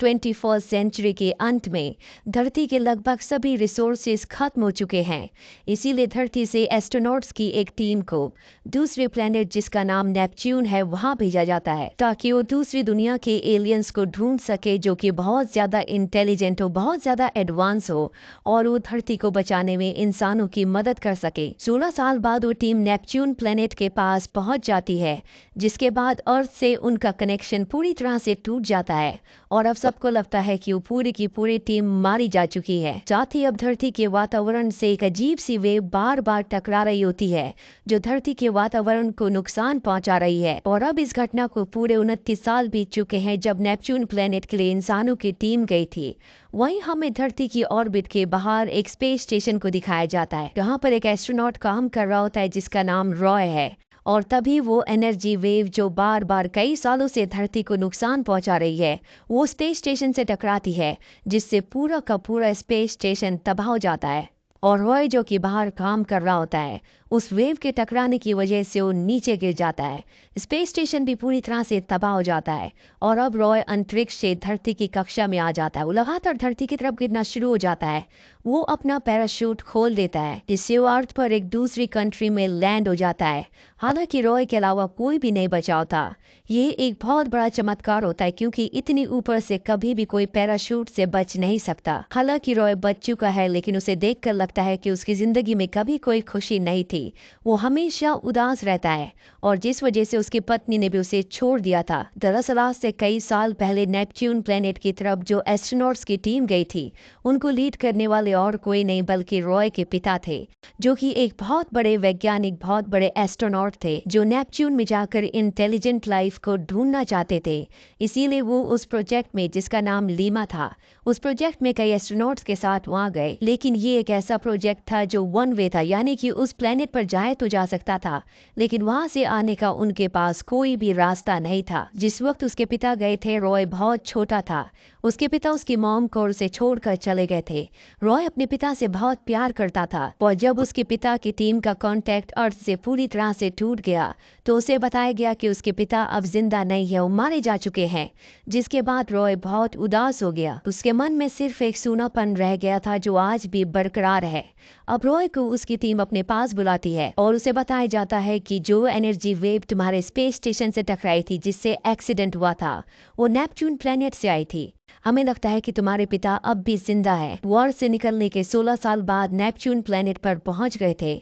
21st century के अंत में धरती के लगभग सभी रिसोर्सेज खत्म हो चुके हैं। इसीलिए धरती से एस्ट्रोनॉट्स की एक टीम को दूसरे प्लेनेट जिसका नाम नेपच्यून है वहां भेजा जाता है ताकि वो दूसरी दुनिया के एलियंस को ढूंढ सके जो कि बहुत ज्यादा इंटेलिजेंट हो, बहुत ज्यादा एडवांस हो और वो धरती को बचाने में इंसानों की मदद कर सके। 16 साल बाद वो टीम नेपच्यून प्लेनेट के पास पहुंच जाती है, जिसके बाद अर्थ से उनका कनेक्शन पूरी तरह से टूट जाता है और अब सबको लगता है कि वो पूरी की पूरी टीम मारी जा चुकी है। साथ ही अब धरती के वातावरण से एक अजीब सी वेव बार बार टकरा रही होती है जो धरती के वातावरण को नुकसान पहुंचा रही है। और अब इस घटना को पूरे 29 साल बीत चुके हैं जब नेपच्यून प्लेनेट के लिए इंसानों की टीम गई थी। वहीं हमें धरती की ऑर्बिट के बाहर एक स्पेस स्टेशन को दिखाया जाता है जहाँ पर एक एस्ट्रोनॉट काम कर रहा होता है जिसका नाम रॉय है। और तभी वो एनर्जी वेव जो बार बार कई सालों से धरती को नुकसान पहुंचा रही है वो स्पेस स्टेशन से टकराती है, जिससे पूरा का पूरा स्पेस स्टेशन तबाह हो जाता है। और रॉय जो कि बाहर काम कर रहा होता है उस वेव के टकराने की वजह से वो नीचे गिर जाता है। स्पेस स्टेशन भी पूरी तरह से तबाह हो जाता है और अब रॉय अंतरिक्ष से धरती की कक्षा में आ जाता है। वो लगातार धरती की तरफ गिरना शुरू हो जाता है। वो अपना पैराशूट खोल देता है जिससे वो अर्थ पर एक दूसरी कंट्री में लैंड हो जाता है। हालांकि रॉय के अलावा कोई भी नहीं बचा होता। ये एक बहुत बड़ा चमत्कार होता है क्योंकि इतनी ऊपर से कभी भी कोई पैराशूट से बच नहीं सकता। हालांकि रॉय बच चुका है लेकिन उसे देखकर लगता है कि उसकी जिंदगी में कभी कोई खुशी नहीं थी। वो हमेशा उदास रहता है और जिस वजह से उसकी पत्नी ने भी उसे छोड़ दिया था। दरअसल आज से कई साल पहले नेपच्यून प्लेनेट की तरफ जो एस्ट्रोनॉट्स की टीम गई थी उनको लीड करने वाले और कोई नहीं बल्कि रॉय के पिता थे, जो कि एक बहुत बड़े वैज्ञानिक, बहुत बड़े एस्ट्रोनॉट थे जो नेपच्यून में जाकर इंटेलिजेंट लाइफ को ढूंढना चाहते थे। इसीलिए वो उस प्रोजेक्ट में जिसका नाम लीमा था, उस प्रोजेक्ट में कई एस्ट्रोनॉट्स के साथ वहां गए। लेकिन ये एक ऐसा प्रोजेक्ट था जो वन वे था, यानी कि उस प्लेनेट पर जाए तो जा सकता था लेकिन वहां से आने का उनके पास कोई भी रास्ता नहीं था। जिस वक्त उसके पिता गए थे रॉय बहुत छोटा था। उसके पिता उसकी मॉम को उसे छोड़कर चले गए थे। रॉय अपने पिता से बहुत प्यार करता था और जब उसके पिता की टीम का कांटेक्ट अर्थ से पूरी तरह से टूट गया तो उसे बताया गया कि उसके पिता अब जिंदा नहीं है, वो मारे जा चुके हैं। जिसके बाद रॉय बहुत उदास हो गया। उसके मन में सिर्फ एक सूनापन रह गया था जो आज भी बरकरार है। अब रॉय को उसकी टीम अपने पास बुलाती है और उसे बताया जाता है कि जो एनर्जी वेव तुम्हारे स्पेस स्टेशन से टकराई थी जिससे एक्सीडेंट हुआ था वो नेपच्यून प्लेनेट से आई थी। हमें लगता है कि तुम्हारे पिता अब भी जिंदा है। वॉर से निकलने के 16 साल बाद नेपच्यून प्लेनेट पर पहुंच गए थे,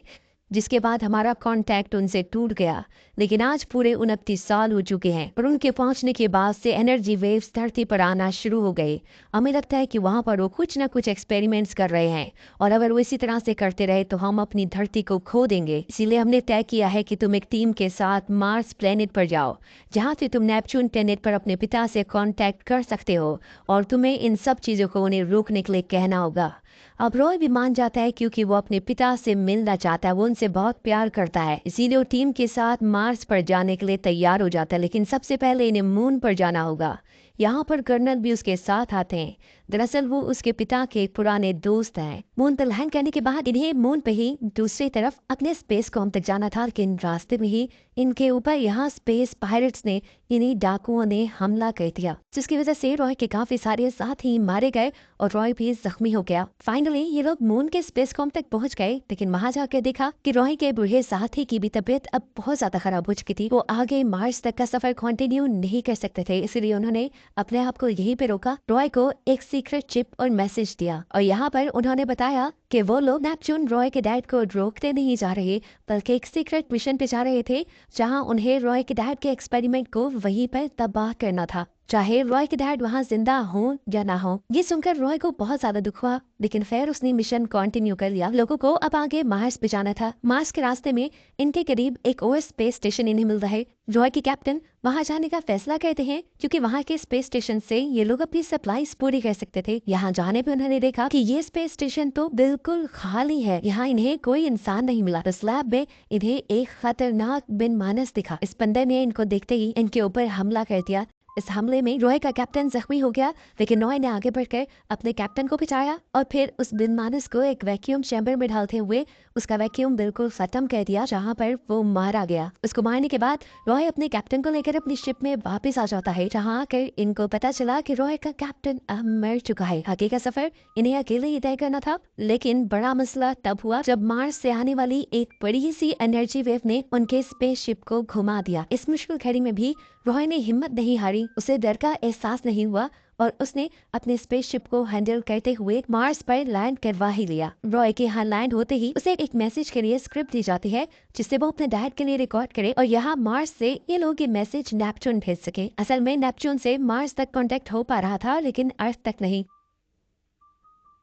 जिसके बाद हमारा कांटेक्ट उनसे टूट गया। लेकिन आज पूरे 29 साल हो चुके हैं और उनके पहुंचने के बाद से एनर्जी वेव्स धरती पर आना शुरू हो गए। हमें लगता है कि वहां पर वो कुछ ना कुछ एक्सपेरिमेंट्स कर रहे हैं और अगर वो इसी तरह से करते रहे तो हम अपनी धरती को खो देंगे। इसीलिए हमने तय किया है कि तुम एक टीम के साथ मार्स प्लेनेट पर जाओ जहाँ से तुम नेपच्यून प्लेनेट पर अपने पिता से कॉन्टैक्ट कर सकते हो और तुम्हें इन सब चीजों को उन्हें रोकने के लिए कहना होगा। अब रॉय भी मान जाता है क्योंकि वो अपने पिता से मिलना चाहता है, वो उनसे बहुत प्यार करता है। इसीलिए वो टीम के साथ मार्स पर जाने के लिए तैयार हो जाता है। लेकिन सबसे पहले इन्हें मून पर जाना होगा। यहाँ पर कर्नल भी उसके साथ आते हैं। दरअसल वो उसके पिता के पुराने दोस्त हैं। मून पर लैंड करने के बाद इन्हें मून पे ही दूसरी तरफ अपने स्पेस कॉम तक जाना था, लेकिन रास्ते में ही इनके ऊपर यहाँ स्पेस पायरेट्स ने, इन्हीं डाकुओं ने हमला कर दिया, जिसकी वजह से रॉय के काफी सारे साथी मारे गए और रॉय भी जख्मी हो गया। फाइनली ये लोग मून के स्पेस कॉम तक पहुंच गए, लेकिन वहां जाकर देखा कि रॉय के बूढ़े साथी की भी तबीयत अब बहुत ज्यादा खराब हो चुकी थी। वो आगे मार्स तक का सफर कंटिन्यू नहीं कर सकते थे, इसलिए उन्होंने अपने आप को यहीं पे रोका। रॉय को एक सीक्रेट चिप और मैसेज दिया और यहाँ पर उन्होंने बताया कि वो लोग नेपच्यून रॉय के डैड को रोकते नहीं जा रहे बल्कि एक सीक्रेट मिशन पे जा रहे थे जहाँ उन्हें रॉय के डैड के एक्सपेरिमेंट को वहीं पर तबाह करना था, चाहे रॉय के डैड वहाँ जिंदा हो या ना हो। ये सुनकर रॉय को बहुत ज्यादा दुख हुआ, लेकिन फिर उसने मिशन कंटिन्यू कर लिया। लोगों को अब आगे मार्स पे जाना था। मार्स के रास्ते में इनके करीब एक और स्पेस स्टेशन इन्हें मिलता है। रॉय के कैप्टन वहां जाने का फैसला करते हैं क्योंकि वहां के स्पेस स्टेशन से ये लोग अपनी सप्लाईज पूरी कर सकते थे। यहाँ जाने पे उन्होंने देखा कि ये स्पेस स्टेशन तो बिल्कुल खाली है, यहाँ इन्हें कोई इंसान नहीं मिला। तो स्लैब में इन्हें एक खतरनाक बिन मानस दिखा। इस बंदे ने इनको देखते ही इनके ऊपर हमला कर दिया। इस हमले में रॉय का कैप्टन जख्मी हो गया, लेकिन रॉय ने आगे बढ़कर अपने कैप्टन को बचाया और फिर उस बिनमानस को एक वैक्यूम चैम्बर में डालते हुए उसका वैक्यूम बिल्कुल खत्म कर दिया, जहाँ पर वो मारा गया। उसको मारने के बाद रॉय अपने कैप्टन को लेकर अपनी शिप में वापस आ जाता है, जहाँ आकर इनको पता चला कि रॉय का कैप्टन अब मर चुका है। आगे का सफर इन्हें अकेले ही तय करना था, लेकिन बड़ा मसला तब हुआ जब मार्स से आने वाली एक बड़ी सी एनर्जी वेव ने उनके स्पेसशिप को घुमा दिया। इस मुश्किल घड़ी में भी रॉय ने हिम्मत नहीं हारी, उसे डर का एहसास नहीं हुआ और उसने अपने स्पेसशिप को हैंडल करते हुए मार्स पर लैंड करवा ही लिया। रॉय के यहाँ लैंड होते ही उसे एक मैसेज के लिए स्क्रिप्ट दी जाती है, जिससे वो अपने डैड के लिए रिकॉर्ड करे और यहाँ मार्स से ये लोग ये मैसेज नेपच्यून भेज सके। असल में नेपच्यून से मार्स तक कांटेक्ट हो पा रहा था, लेकिन अर्थ तक नहीं।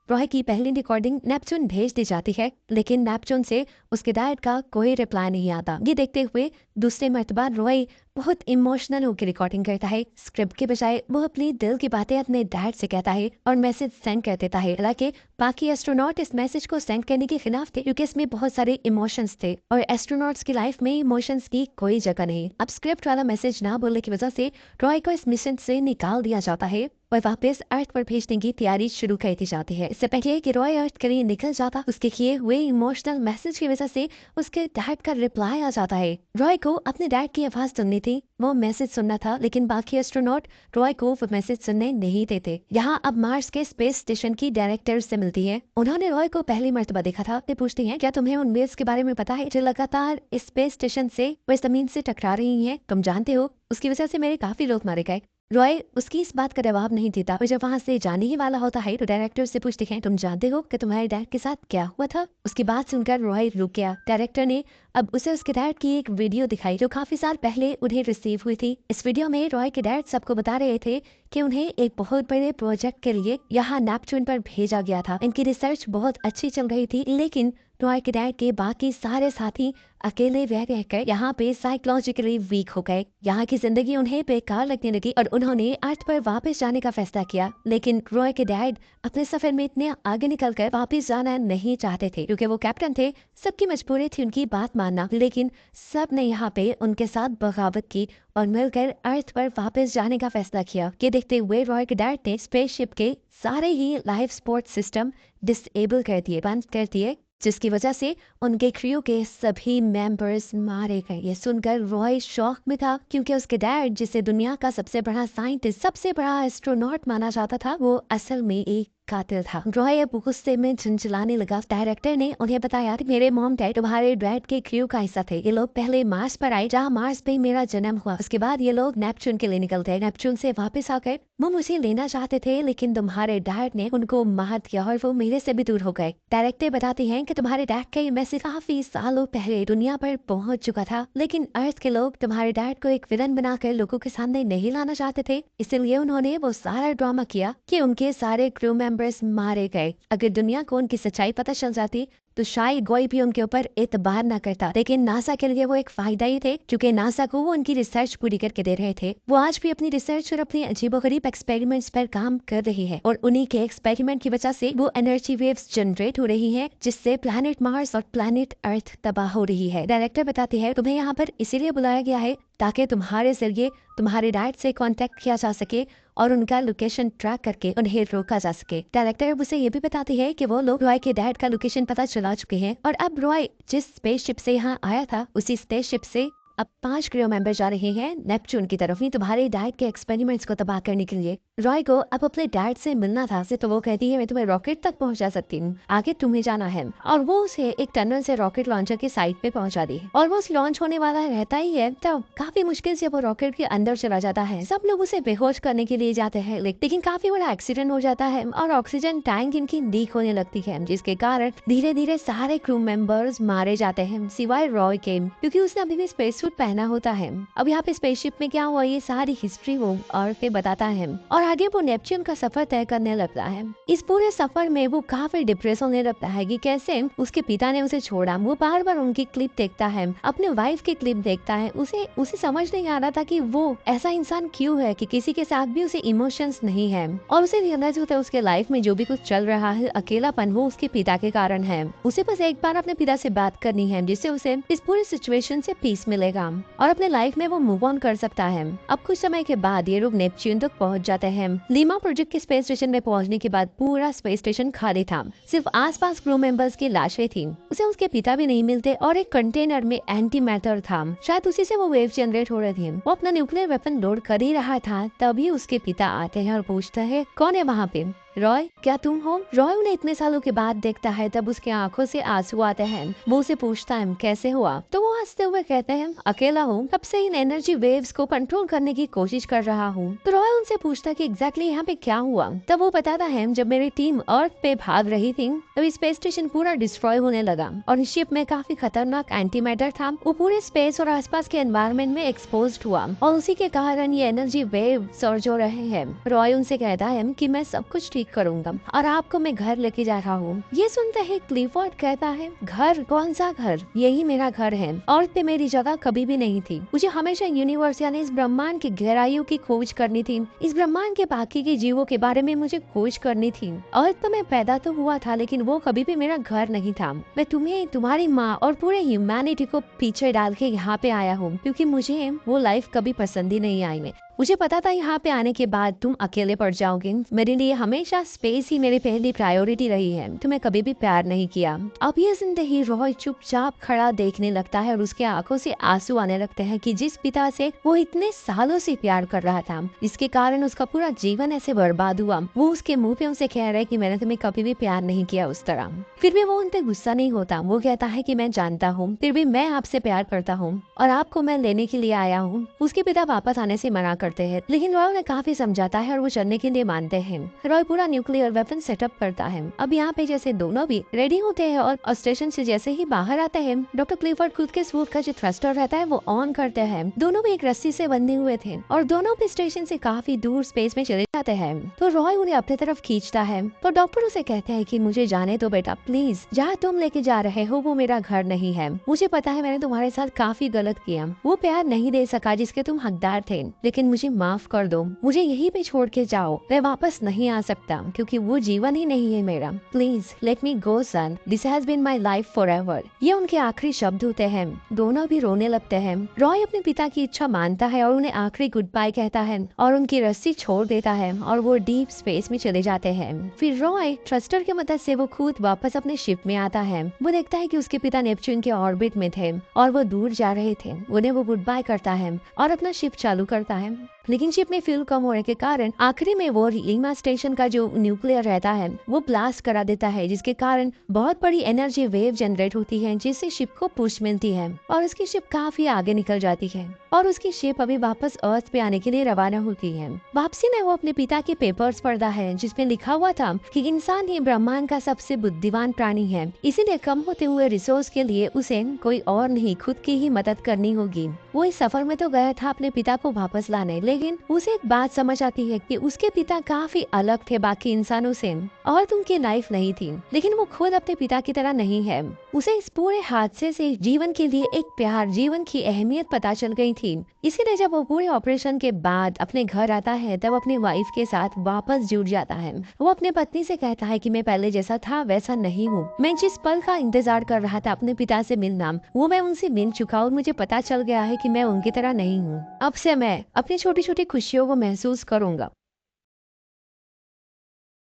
रॉय की पहली रिकॉर्डिंग नेपच्यून भेज दी जाती है, लेकिन नेपच्यून से उसके डैड का कोई रिप्लाई नहीं आता। ये देखते हुए दूसरे मर्तबा रॉय बहुत इमोशनल होकर रिकॉर्डिंग करता है। स्क्रिप्ट के बजाय वो अपनी दिल की बातें अपने डैड से कहता है और मैसेज सेंड कर देता है। हालांकि बाकी एस्ट्रोनॉट इस मैसेज को सेंड करने के खिलाफ थे, क्योंकि इसमें बहुत सारे इमोशंस थे और एस्ट्रोनॉट्स की लाइफ में इमोशंस की कोई जगह नहीं। अब स्क्रिप्ट वाला मैसेज ना बोलने की वजह से रॉय को इस मिशन से निकाल दिया जाता है और वापस अर्थ पर भेजने की तैयारी शुरू कर दी जाती है। इससे पहले कि रॉय अर्थ के लिए निकल जाता, उसके किए हुए इमोशनल मैसेज की वजह से उसके डैड का रिप्लाई आ जाता है। रॉय को अपने डैड की आवाज सुननी थी, वो मैसेज सुनना था, लेकिन बाकी एस्ट्रोनॉट रॉय को वो मैसेज सुनने नहीं देते। यहाँ अब मार्स के स्पेस स्टेशन की डायरेक्टर से मिलती है। उन्होंने रॉय को पहली मर्तबा देखा था। वे पूछती हैं, क्या तुम्हें उन वेव्स के बारे में पता है जो लगातार इस स्पेस स्टेशन से व जमीन से टकरा रही हैं? तुम जानते हो उसकी वजह से मेरे काफी लोग मारे गए। रॉय उसकी इस बात का जवाब नहीं देता और जब वहाँ से जाने ही वाला होता है तो डायरेक्टर से पूछते हैं, तुम जानते हो कि तुम्हारे डैड के साथ क्या हुआ था? उसकी बात सुनकर रॉय रुक गया। डायरेक्टर ने अब उसे उसके डैड की एक वीडियो दिखाई जो काफी साल पहले उन्हें रिसीव हुई थी। इस वीडियो में रॉय के डैड सबको बता रहे थे कि उन्हें एक बहुत बड़े प्रोजेक्ट के लिए यहाँ नेपच्यून पर भेजा गया था। इनकी रिसर्च बहुत अच्छी चल रही थी, लेकिन रॉय के डैड के बाकी सारे साथी अकेले रह रहकर यहाँ पे साइकोलॉजिकली वीक हो गए। यहाँ की जिंदगी उन्हें बेकार लगने लगी और उन्होंने अर्थ पर वापस जाने का फैसला किया। लेकिन रॉय के डैड अपने सफर में इतने आगे निकलकर वापस जाना नहीं चाहते थे, क्योंकि वो कैप्टन थे। सबकी मजबूरी थी उनकी बात मानना, लेकिन सब ने यहाँ पे उनके साथ बगावत की और मिलकर अर्थ पर वापस जाने का फैसला किया। ये देखते हुए रॉय के डैड ने स्पेसशिप के सारे ही लाइफ सपोर्ट सिस्टम डिसेबल कर दिए, बंद कर दिए, जिसकी वजह से उनके क्रू के सभी मेंबर्स मारे गए। ये सुनकर रॉय शॉक में था, क्योंकि उसके डैड, जिसे दुनिया का सबसे बड़ा साइंटिस्ट, सबसे बड़ा एस्ट्रोनॉट माना जाता था, वो असल में एक कातिल था। रॉय अब गुस्से में झुंझलाने लगा। डायरेक्टर ने उन्हें बताया कि मेरे मॉम डैड तुम्हारे डैड के क्रू का हिस्सा थे। ये लोग पहले मार्स पर आए, जहाँ मार्स पे मेरा जन्म हुआ। उसके बाद ये लोग नेपच्यून के लिए निकलते हैं। नेपच्यून से वापस आकर वो मुझे लेना चाहते थे, लेकिन तुम्हारे डैड ने उनको मार दिया और वो मेरे से भी दूर हो गए। डायरेक्टर बताते हैं कि तुम्हारे डैड का ये मैसेज काफी सालों पहले दुनिया पर पहुंच चुका था, लेकिन अर्थ के लोग तुम्हारे डैड को एक विलन बनाकर लोगों के सामने नहीं लाना चाहते थे। इसलिए उन्होंने वो सारा ड्रामा किया कि उनके सारे क्रू मेंबर्स मारे गए। अगर दुनिया को उनकी सच्चाई पता चल जाती तो शायद कोई भी उनके ऊपर एतबार न करता, लेकिन नासा के लिए वो एक फायदा ही थे, क्योंकि नासा को वो उनकी रिसर्च पूरी करके दे रहे थे। वो आज भी अपनी रिसर्च और अपने अजीबोगरीब एक्सपेरिमेंट्स पर काम कर रही है और उन्हीं के एक्सपेरिमेंट की वजह से वो एनर्जी वेव्स जनरेट हो रही है, जिससे प्लैनेट मार्स और प्लैनेट अर्थ तबाह हो रही है। डायरेक्टर बताती है, तुम्हें यहाँ पर इसीलिए बुलाया गया है ताकि तुम्हारे जरिए तुम्हारे डैड से कांटेक्ट किया जा सके और उनका लोकेशन ट्रैक करके उन्हें रोका जा सके। डायरेक्टर उसे ये भी बताती है कि वो लोग रॉय के डैड का लोकेशन पता चला चुके हैं और अब रॉय जिस स्पेसशिप से यहाँ आया था, उसी स्पेसशिप से अब 5 क्रू मेंबर जा रहे हैं नेपच्यून की तरफ ही तुम्हारे डैड के एक्सपेरिमेंट्स को तबाह करने के लिए। रॉय को अब अपने डैड से मिलना था, तो वो कहती है, मैं तुम्हें रॉकेट तक पहुंचा सकती हूँ, आगे तुम्हें जाना है। और वो उसे एक टनल से रॉकेट लॉन्चर की साइड पे पहुंचा दी। ऑलमोस्ट लॉन्च होने वाला रहता ही है, तो काफी मुश्किल से वो रॉकेट के अंदर चला जाता है। सब लोग उसे बेहोश करने के लिए जाते हैं, लेकिन काफी बड़ा एक्सीडेंट हो जाता है और ऑक्सीजन टैंक इनकी लीक होने लगती है, जिसके कारण धीरे धीरे सारे क्रू मेंबर्स मारे जाते हैं, सिवाय रॉय के, क्योंकि उसने अभी भी स्पेस सूट पहना होता है। अब यहाँ पे स्पेसशिप में क्या हुआ, ये सारी हिस्ट्री वो और फिर बताता है और आगे वो नेपच्यून का सफर तय करने लगता है। इस पूरे सफर में वो काफी डिप्रेस होने लगता है कि कैसे उसके पिता ने उसे छोड़ा। वो बार बार उनकी क्लिप देखता है, अपने वाइफ की क्लिप देखता है। उसे समझ नहीं आ रहा था कि वो ऐसा इंसान क्यों है कि किसी के साथ भी उसे इमोशंस नहीं है, और उसे रियलाइज होता है उसके लाइफ में जो भी कुछ चल रहा है, अकेलापन, वो उसके पिता के कारण है। उसे बस एक बार अपने पिता से बात करनी है, जिससे उसे इस पूरे सिचुएशन से पीस मिलेगा। लगा और अपने लाइफ में वो मूव ऑन कर सकता है। अब कुछ समय के बाद ये लोग नेपच्यून तक पहुंच जाते हैं। लीमा प्रोजेक्ट के स्पेस स्टेशन में पहुंचने के बाद पूरा स्पेस स्टेशन खाली था, सिर्फ आसपास क्रू मेंबर्स की लाशें थी। उसे उसके पिता भी नहीं मिलते और एक कंटेनर में एंटी मैटर था, शायद उसी से वो वेव जनरेट हो रहे थे। वो अपना न्यूक्लियर वेपन लोड कर ही रहा था, तभी उसके पिता आते हैं और पूछता है कौन है वहाँ पे। रॉय, क्या तुम हो? रॉय उन्हें इतने सालों के बाद देखता है, तब उसके आंखों से आंसू आते हैं। वो उसे पूछता है कैसे हुआ, तो वो हंसते हुए कहते हैं अकेला हूँ, तब से इन एनर्जी वेव्स को कंट्रोल करने की कोशिश कर रहा हूँ। तो रॉय उनसे पूछता है कि एग्जैक्टली यहाँ पे क्या हुआ। तब वो बताता है जब मेरी टीम अर्थ पे भाग रही थी तभी स्पेस स्टेशन पूरा डिस्ट्रॉय होने लगा और शिप में काफी खतरनाक एंटी मैटर था। वो पूरे स्पेस और आसपास के एनवायरमेंट में एक्सपोज्ड हुआ और उसी के कारण ये एनर्जी वेव सर्ज हो रहे हैं। रॉय उनसे कहता है कि मैं सब कुछ ठीक करूंगा और आपको मैं घर लेके जा रहा हूँ। ये सुनते ही क्लिफोर्ड कहता है घर? कौन सा घर? यही मेरा घर है। अर्थ पे मेरी जगह कभी भी नहीं थी। मुझे हमेशा यूनिवर्स यानी इस ब्रह्मांड की गहराइयों की खोज करनी थी। इस ब्रह्मांड के बाकी के जीवों के बारे में मुझे खोज करनी थी। अर्थ पे मैं पैदा तो हुआ था, लेकिन वो कभी भी मेरा घर नहीं था। मैं तुम्हें, तुम्हारी माँ और पूरे ह्यूमैनिटी को पीछे डाल के यहाँ पे आया हूँ, क्योंकि मुझे वो लाइफ कभी पसंद ही नहीं आई। मुझे पता था यहाँ पे आने के बाद तुम अकेले पड़ जाओगे। मेरे लिए हमेशा स्पेस ही मेरी पहली प्रायोरिटी रही है। तुम्हें कभी भी प्यार नहीं किया। अब ये सुनते ही रॉय चुपचाप खड़ा देखने लगता है और उसके आंखों से आंसू आने लगते हैं कि जिस पिता से वो इतने सालों से प्यार कर रहा था, जिसके कारण उसका पूरा जीवन ऐसे बर्बाद हुआ, वो उसके मुंह पे उनसे कह रहा है कि मैंने तुम्हें कभी भी प्यार नहीं किया उस तरह। फिर भी वो उन पे गुस्सा नहीं होता। वो कहता है कि मैं जानता हूँ, फिर भी मैं आपसे प्यार करता हूँ और आपको मैं लेने के लिए आया हूँ। उसके पिता वापस आने से मना करते हैं, लेकिन रॉय उन्हें काफी समझाता है और वो चलने के लिए मानते हैं। रॉय पूरा न्यूक्लियर वेपन सेटअप करता है। अब यहाँ पे जैसे दोनों भी रेडी होते हैं और स्टेशन से जैसे ही बाहर आते हैं, डॉक्टर क्लिफोर्ड खुद के सूट का जो थ्रस्टर रहता है वो ऑन करते हैं। दोनों भी एक रस्सी से बंधे हुए थे और दोनों भी स्टेशन से काफी दूर स्पेस में चले जाते हैं। तो रॉय उन्हें अपनी तरफ खींचता है, तो डॉक्टर उसे कहते हैं कि मुझे जाने दो बेटा, प्लीज। जहाँ तुम लेके जा रहे हो वो मेरा घर नहीं है। मुझे पता है मैंने तुम्हारे साथ काफी गलत किया, वो प्यार नहीं दे सका जिसके तुम हकदार थे, लेकिन मुझे माफ कर दो। मुझे यहीं पे छोड़ के जाओ, मैं वापस नहीं आ सकता क्योंकि वो जीवन ही नहीं है मेरा। Please let me go son, this has been my life forever. ये उनके आखिरी शब्द होते हैं। दोनों भी रोने लगते हैं। रॉय अपने पिता की इच्छा मानता है और उन्हें आखिरी गुड बाय कहता है और उनकी रस्सी छोड़ देता है और वो डीप स्पेस में चले जाते हैं। फिर रॉय थ्रस्टर की मदद से वो खुद वापस अपने शिप में आता है। वो देखता है कि उसके पिता नेपच्यून के ऑर्बिट में थे और वो दूर जा रहे थे। उन्हें वो गुड बाय करता है और अपना शिप चालू करता है, लेकिन शिप में फ्यूल कम होने के कारण आखिरी में वो लीमा स्टेशन का जो न्यूक्लियर रहता है वो ब्लास्ट करा देता है, जिसके कारण बहुत बड़ी एनर्जी वेव जनरेट होती है, जिससे शिप को पुश मिलती है और उसकी शिप काफी आगे निकल जाती है और उसकी शिप अभी वापस अर्थ पे आने के लिए रवाना होती है। वापसी में वो अपने पिता के पेपर्स पढ़ता है जिसमें लिखा हुआ था कि इंसान ही ब्रह्मांड का सबसे बुद्धिमान प्राणी है, इसीलिए कम होते हुए रिसोर्स के लिए उसे कोई और नहीं खुद की ही मदद करनी होगी। वो इस सफर में तो गया था अपने पिता को वापस लाने, लेकिन उसे एक बात समझ आती है कि उसके पिता काफी अलग थे बाकी इंसानों से और उनकी लाइफ नहीं थी, लेकिन वो खुद अपने पिता की तरह नहीं है। उसे इस पूरे हादसे से जीवन के लिए एक प्यार, जीवन की अहमियत पता चल गई थी। इसीलिए जब वो पूरे ऑपरेशन के बाद अपने घर आता है तब अपनी वाइफ के साथ वापस जुड़ जाता है। वो अपने पत्नी से कहता है कि मैं पहले जैसा था वैसा नहीं हूँ। मैं जिस पल का इंतजार कर रहा था अपने पिता से मिलना, वो मैं उनसे मिल चुका और मुझे पता चल गया है कि मैं उनकी तरह नहीं हूँ। अब से मैं अपनी छोटी छोटी खुशियों को महसूस करूंगा।